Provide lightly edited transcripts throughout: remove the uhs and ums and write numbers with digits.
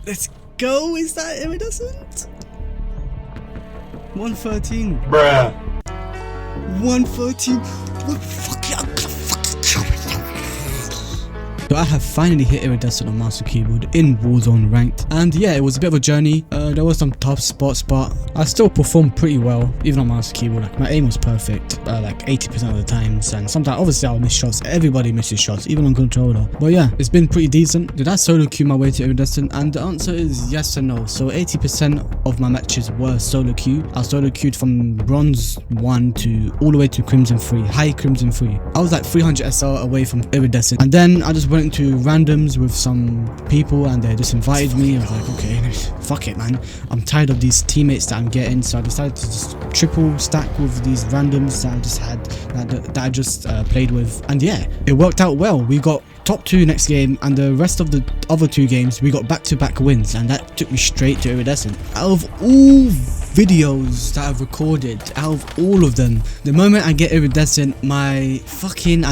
Let's go. Is that Iridescent? 113. Bruh. 113. What the fuck? So I have finally hit Iridescent on mouse and keyboard in Warzone ranked, and yeah, it was a bit of a journey. There were some tough spots, but I still performed pretty well even on mouse and keyboard. Like my aim was perfect, like 80% of the times, and sometimes obviously I'll miss shots. Everybody misses shots, even on controller. But yeah, it's been pretty decent. Did I solo queue my way to Iridescent? And the answer is yes and no. So 80% of my matches were solo queue. I solo queued from bronze 1 to all the way to crimson 3, high crimson 3. I was like 300 SR away from Iridescent, and then I just went into randoms with some people and they just invited me. I was like, okay, fuck it, man, I'm tired of these teammates that I'm getting, so I decided to just triple stack with these randoms that I just had, that I just played with, and yeah, it worked out well. We got top 2 next game, and the rest of the other 2 games we got back-to-back wins, and that took me straight to Iridescent. Out of all videos that I've recorded, out of all of them, the moment I get Iridescent, I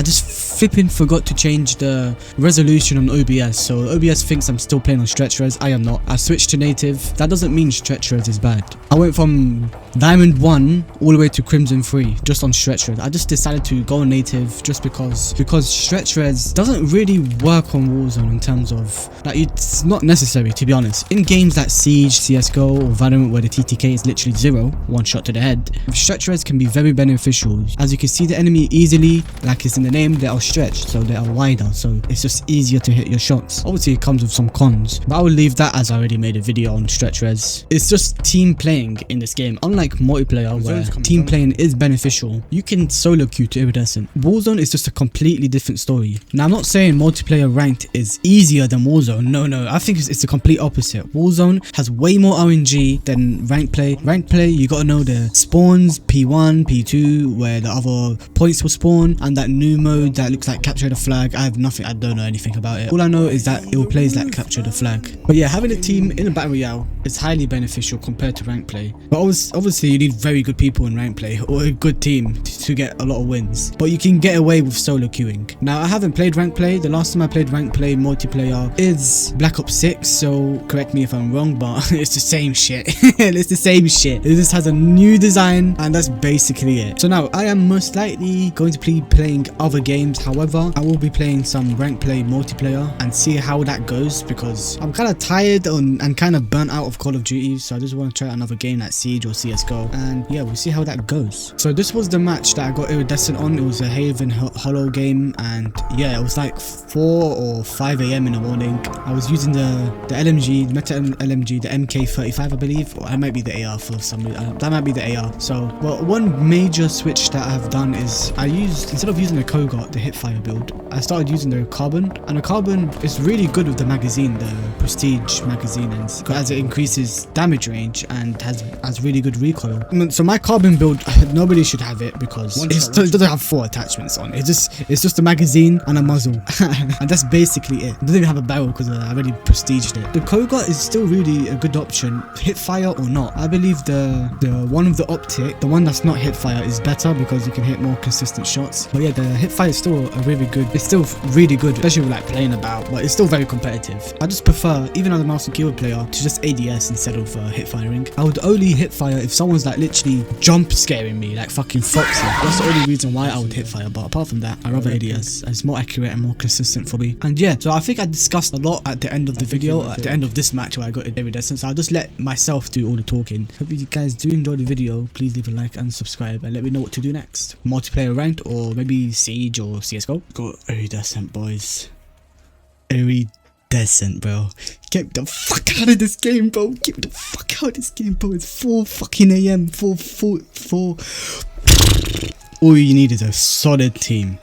just flipping forgot to change the resolution on OBS. So OBS thinks I'm still playing on stretch res. I am not. I switched to native. That doesn't mean stretch res is bad. I went from diamond 1 all the way to crimson 3 just on stretch res. I just decided to go native just because stretch res doesn't really work on Warzone in terms of, like, it's not necessary, to be honest. In games like Siege, CSGO or Valorant, where the TTK is literally 0, 1 shot to the head, stretch res can be very beneficial. As you can see the enemy easily, like it's in the name, they are stretched, so they are wider, so it's just easier to hit your shots. Obviously it comes with some cons, but I will leave that as I already made a video on stretch res. It's just team playing in this game. Unlike multiplayer where team playing is beneficial, you can solo queue to Iridescent. Warzone is just a completely different story. Now I'm not saying multiplayer ranked is easier than Warzone, no, I think it's the complete opposite. Warzone has way more RNG than ranked play. Ranked play, you gotta know the spawns, P1, P2, where the other points will spawn, and that new mode that looks like capture the flag. I don't know anything about it. All I know is that it will play like capture the flag. But yeah, having a team in a battle royale is highly beneficial compared to ranked play. But obviously you need very good people in ranked play, or a good team to get a lot of wins. But you can get away with solo queuing. Now I haven't played ranked play. The last time I played ranked play multiplayer is Black Ops 6, so correct me if I'm wrong, but it's the same shit. It's the same shit. It just has a new design, and that's basically it. So now I am most likely going to be playing other games. However, I will be playing some ranked play multiplayer and see how that goes, because I'm kind of tired and kind of burnt out of Call of Duty, so I just want to try another game like Siege or CSGO, and yeah, we'll see how that goes. So this was the match that I got Iridescent on. It was a Haven Hollow game, and yeah, it was like 4 or 5 AM in the morning. I was using the LMG, the Meta LMG, the MK35 I believe, or that might be the AR for some reason. That might be the AR. So, well, one major switch that I've done is instead of using the Kogot, the Hipfire build, I started using the Carbon, and the Carbon is really good with the magazine, the Prestige magazine, and as it increases damage range and has really good recoil. So my Carbon build, nobody should have it because it doesn't have 4 attachments on. It's just a magazine and a muzzle, and that's basically it. It doesn't even have a barrel because I already prestiged it. The Kogot is still really a good option, Hipfire or not. I believe the one with the optic, the one that's not Hipfire, is better because you can hit more consistent shots. But yeah, the Hipfire is still it's still really good, especially with like playing about, but it's still very competitive. I just prefer, even as a mouse and keyboard player, to just ADS instead of hip firing. I would only hip fire if someone's like literally jump scaring me like fucking Foxy. That's the only reason why I would hip fire, but apart from that, I rather ADS. It's more accurate and more consistent for me. And yeah, so I think I discussed a lot at the end of the video, at the end of this match where I got Iridescent, so I'll just let myself do all the talking. Hope you guys do enjoy the video. Please leave a like and subscribe and let me know what to do next. Multiplayer ranked or maybe Siege or CSGO. Got Iridescent, boys. Iridescent, bro. Get the fuck out of this game, bro. Get the fuck out of this game, bro. It's 4 fucking AM. 4. All you need is a solid team.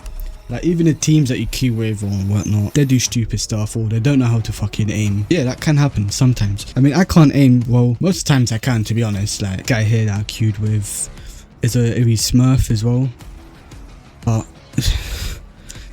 Like, even the teams that you queue with or whatnot, they do stupid stuff or they don't know how to fucking aim. Yeah, that can happen sometimes. I mean, I can't aim. Well, most times I can, to be honest. Like, guy here that I queued with is a Smurf as well. But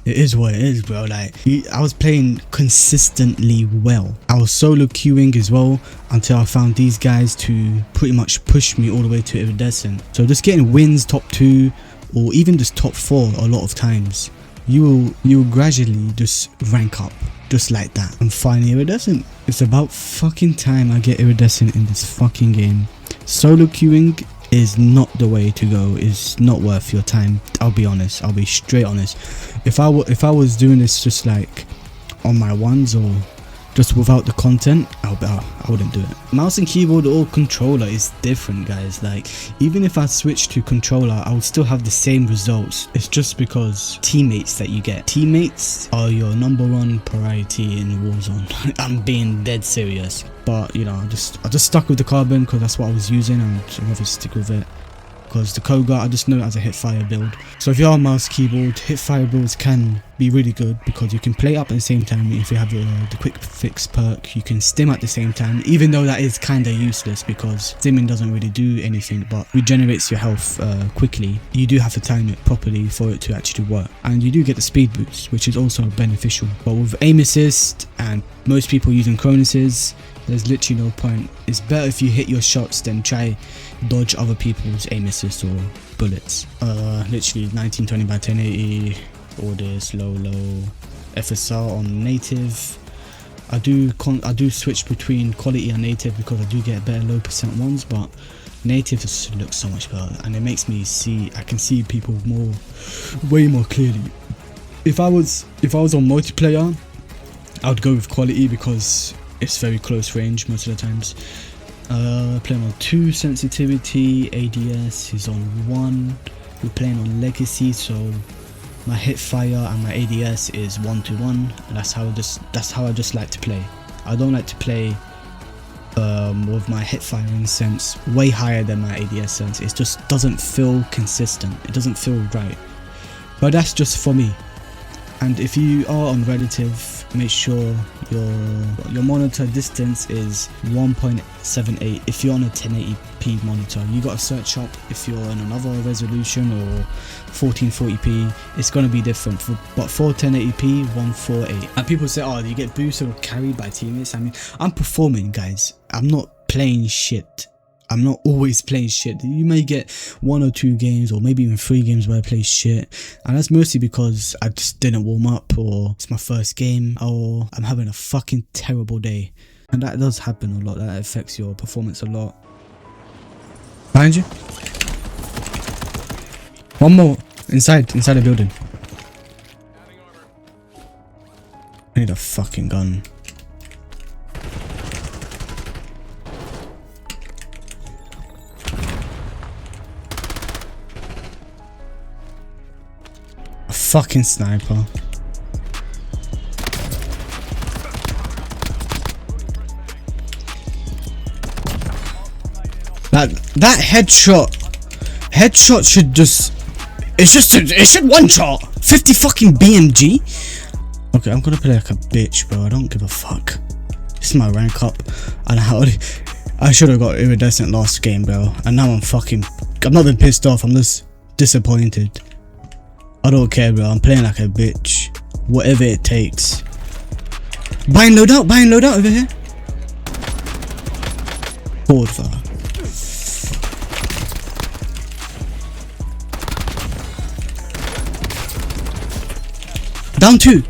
it is what it is, bro. Like, I was playing consistently well. I was solo queuing as well until I found these guys to pretty much push me all the way to Iridescent. So just getting wins top 2 or even just top 4 a lot of times, you will gradually just rank up. just like that. I'm finally iridescent. It's about fucking time I get iridescent in this fucking game. Solo queuing is not the way to go. It's not worth your time. I'll be honest. I'll be straight honest. If I was doing this just like on my ones or just without the content, I wouldn't do it. Mouse and keyboard or controller is different, guys. Like, even if I switch to controller, I would still have the same results. It's just because teammates that you get. Teammates are your #1 priority in Warzone. I'm being dead serious. But you know, I just stuck with the carbon because that's what I was using, and I'd rather stick with it. Because the Koga, I just know it as a hipfire build. So if you're on mouse keyboard, hipfire builds can be really good because you can play up at the same time. If you have the quick fix perk, you can stim at the same time, even though that is kind of useless because stimming doesn't really do anything but regenerates your health quickly. You do have to time it properly for it to actually work, and you do get the speed boost, which is also beneficial. But with aim assist and most people using Cronus's, there's literally no point. It's better if you hit your shots than try dodge other people's aim assist or bullets. Literally 1920 by 1080, all this low FSR on native. I do switch between quality and native because I do get better low percent ones, but native just looks so much better and it makes me see, I can see people way more clearly. If I was on multiplayer, I would go with quality because it's very close range most of the times. Playing on 2 sensitivity, ADS is on 1. We're playing on legacy, so my hit fire and my ADS is 1-to-1. That's how I just like to play. I don't like to play with my hit firing sense way higher than my ADS sense. It just doesn't feel consistent. It doesn't feel right. But that's just for me. And if you are on relative, make sure your monitor distance is 1.78. if you're on a 1080p monitor. You gotta search up if you're in another resolution or 1440p, it's gonna be different. But for 1080p, 148. And people say, oh, you get boosted or carried by teammates. I mean, I'm performing, guys. I'm not playing shit. I'm not always playing shit. You may get 1 or 2 games or maybe even 3 games where I play shit, and that's mostly because I just didn't warm up, or it's my first game, or I'm having a fucking terrible day. And that does happen a lot. That affects your performance a lot. Behind you. One more. Inside the building. I need a fucking gun. Fucking sniper. That headshot should just, it should one shot 50 fucking BMG. Okay, I'm gonna play like a bitch, bro. I don't give a fuck. This is my rank up, and I should have got iridescent last game, bro, and now I'm not even pissed off, I'm just disappointed. I don't care, bro. I'm playing like a bitch. Whatever it takes. Buying loadout over here. Forward fire. Down two.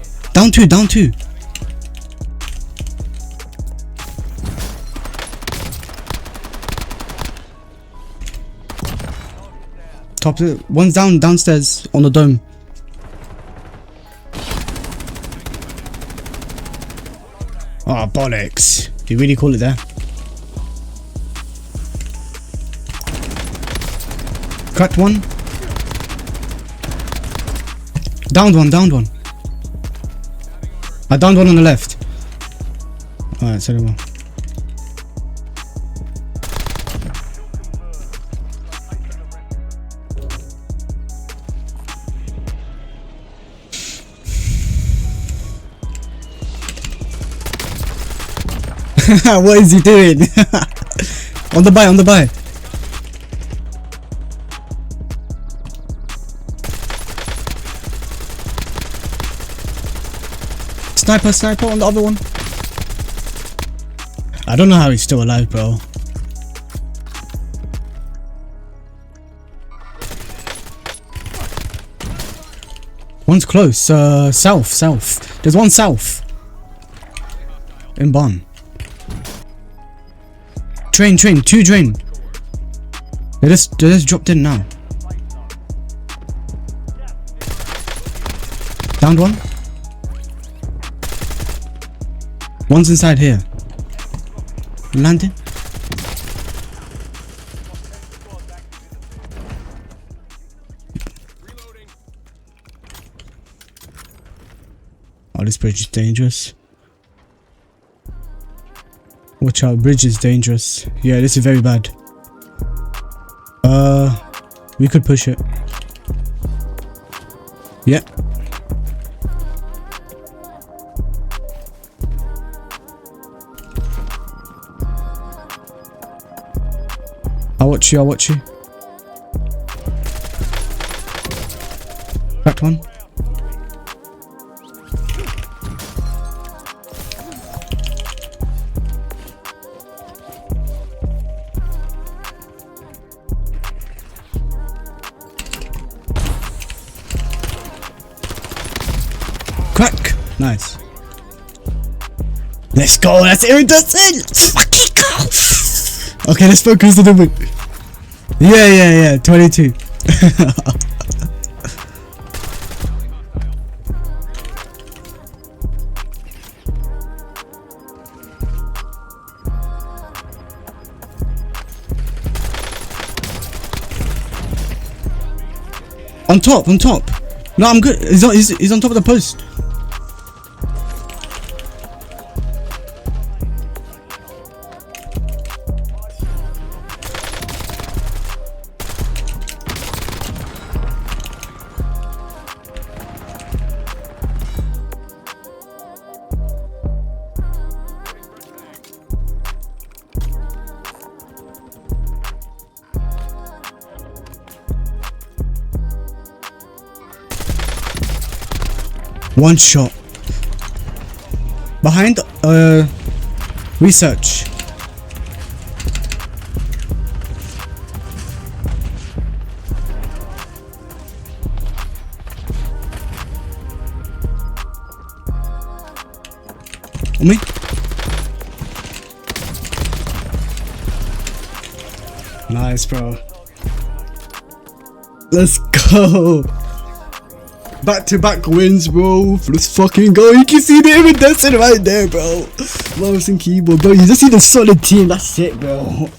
Top, one's downstairs on the dome. Oh, bollocks. Did you really call it there? Cracked one. Downed one. I downed one on the left. Alright, so well. What is he doing? On the buy. Sniper on the other one. I don't know how he's still alive, bro. One's close. South. There's one south. In barn. Train, 2 train. They just dropped in now. Downed one. One's inside here. Landing. Oh, this bridge is dangerous. Watch out, bridge is dangerous. Yeah, this is very bad. We could push it. Yeah. I'll watch you. Cracked one. Crack! Nice. Let's go, that's Iridescent! Let's fucking go! Okay, let's focus on the win. Yeah, 22. On top. No, I'm good. He's on top of the post. One shot. Behind, research. On me. Nice, bro. Let's go. Back-to-back wins, bro. Let's fucking go. You can see the Iridescent right there, bro. Mouse and keyboard, bro. You just see the solid team. That's it, bro.